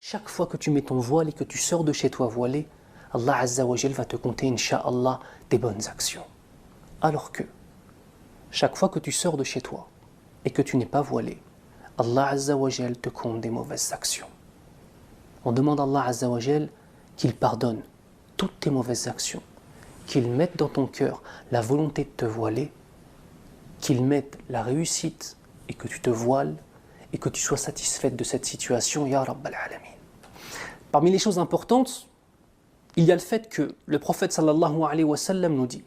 Chaque fois que tu mets ton voile et que tu sors de chez toi voilé, Allah Azza wa Jal va te compter, Inch'Allah, des bonnes actions. Alors que, chaque fois que tu sors de chez toi et que tu n'es pas voilé, Allah Azza wa Jal te compte des mauvaises actions. On demande à Allah Azza wa Jal qu'il pardonne toutes tes mauvaises actions, qu'il mette dans ton cœur la volonté de te voiler, qu'il mette la réussite et que tu te voiles et que tu sois satisfaite de cette situation, Ya Rabbal Alamin. Parmi les choses importantes, il y a le fait que le prophète sallallahu alayhi wa sallam nous dit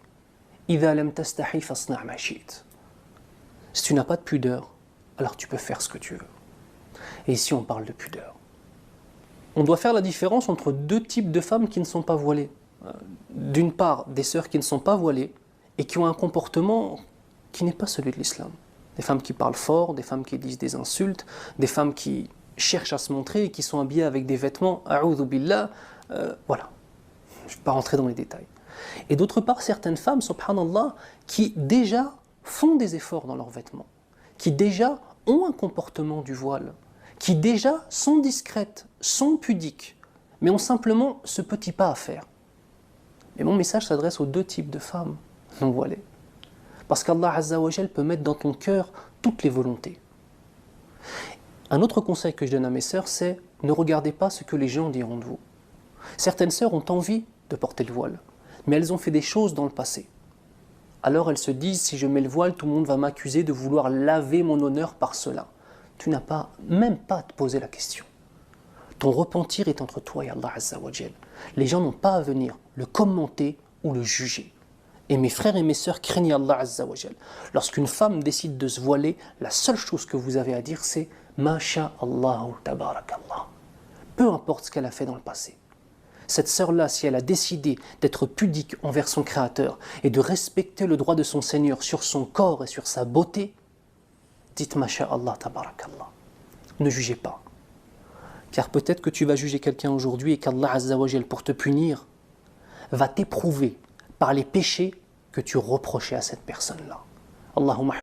إِذَا لَمْ تَسْتَحِي فَاصْنَعْ مَا شِئْتَ. Si tu n'as pas de pudeur, alors tu peux faire ce que tu veux. Et ici on parle de pudeur. On doit faire la différence entre deux types de femmes qui ne sont pas voilées. D'une part, des sœurs qui ne sont pas voilées et qui ont un comportement qui n'est pas celui de l'islam. Des femmes qui parlent fort, des femmes qui disent des insultes, des femmes qui cherchent à se montrer et qui sont habillées avec des vêtements, a'udhu billah, voilà. Je ne vais pas rentrer dans les détails. Et d'autre part, certaines femmes, subhanallah, qui déjà font des efforts dans leurs vêtements, qui déjà ont un comportement du voile, qui déjà sont discrètes, sont pudiques, mais ont simplement ce petit pas à faire. Mais mon message s'adresse aux deux types de femmes non voilées. Parce qu'Allah Azza wa Jal peut mettre dans ton cœur toutes les volontés. Un autre conseil que je donne à mes sœurs, c'est ne regardez pas ce que les gens diront de vous. Certaines sœurs ont envie de porter le voile, mais elles ont fait des choses dans le passé. Alors elles se disent, si je mets le voile, tout le monde va m'accuser de vouloir laver mon honneur par cela. Tu n'as même pas à te poser la question. Ton repentir est entre toi et Allah Azza wa Jal. Les gens n'ont pas à venir le commenter ou le juger. Et mes frères et mes sœurs, craignez Allah Azza wa Jal. Lorsqu'une femme décide de se voiler, la seule chose que vous avez à dire, c'est Ma sha'Allahu tabarakallah. Peu importe ce qu'elle a fait dans le passé. Cette sœur-là, si elle a décidé d'être pudique envers son Créateur et de respecter le droit de son Seigneur sur son corps et sur sa beauté, dites Ma sha'Allah tabarakallah. Ne jugez pas. Car peut-être que tu vas juger quelqu'un aujourd'hui et qu'Allah Azza wa Jal, pour te punir, va t'éprouver par les péchés que tu reprochais à cette personne-là. Allahumma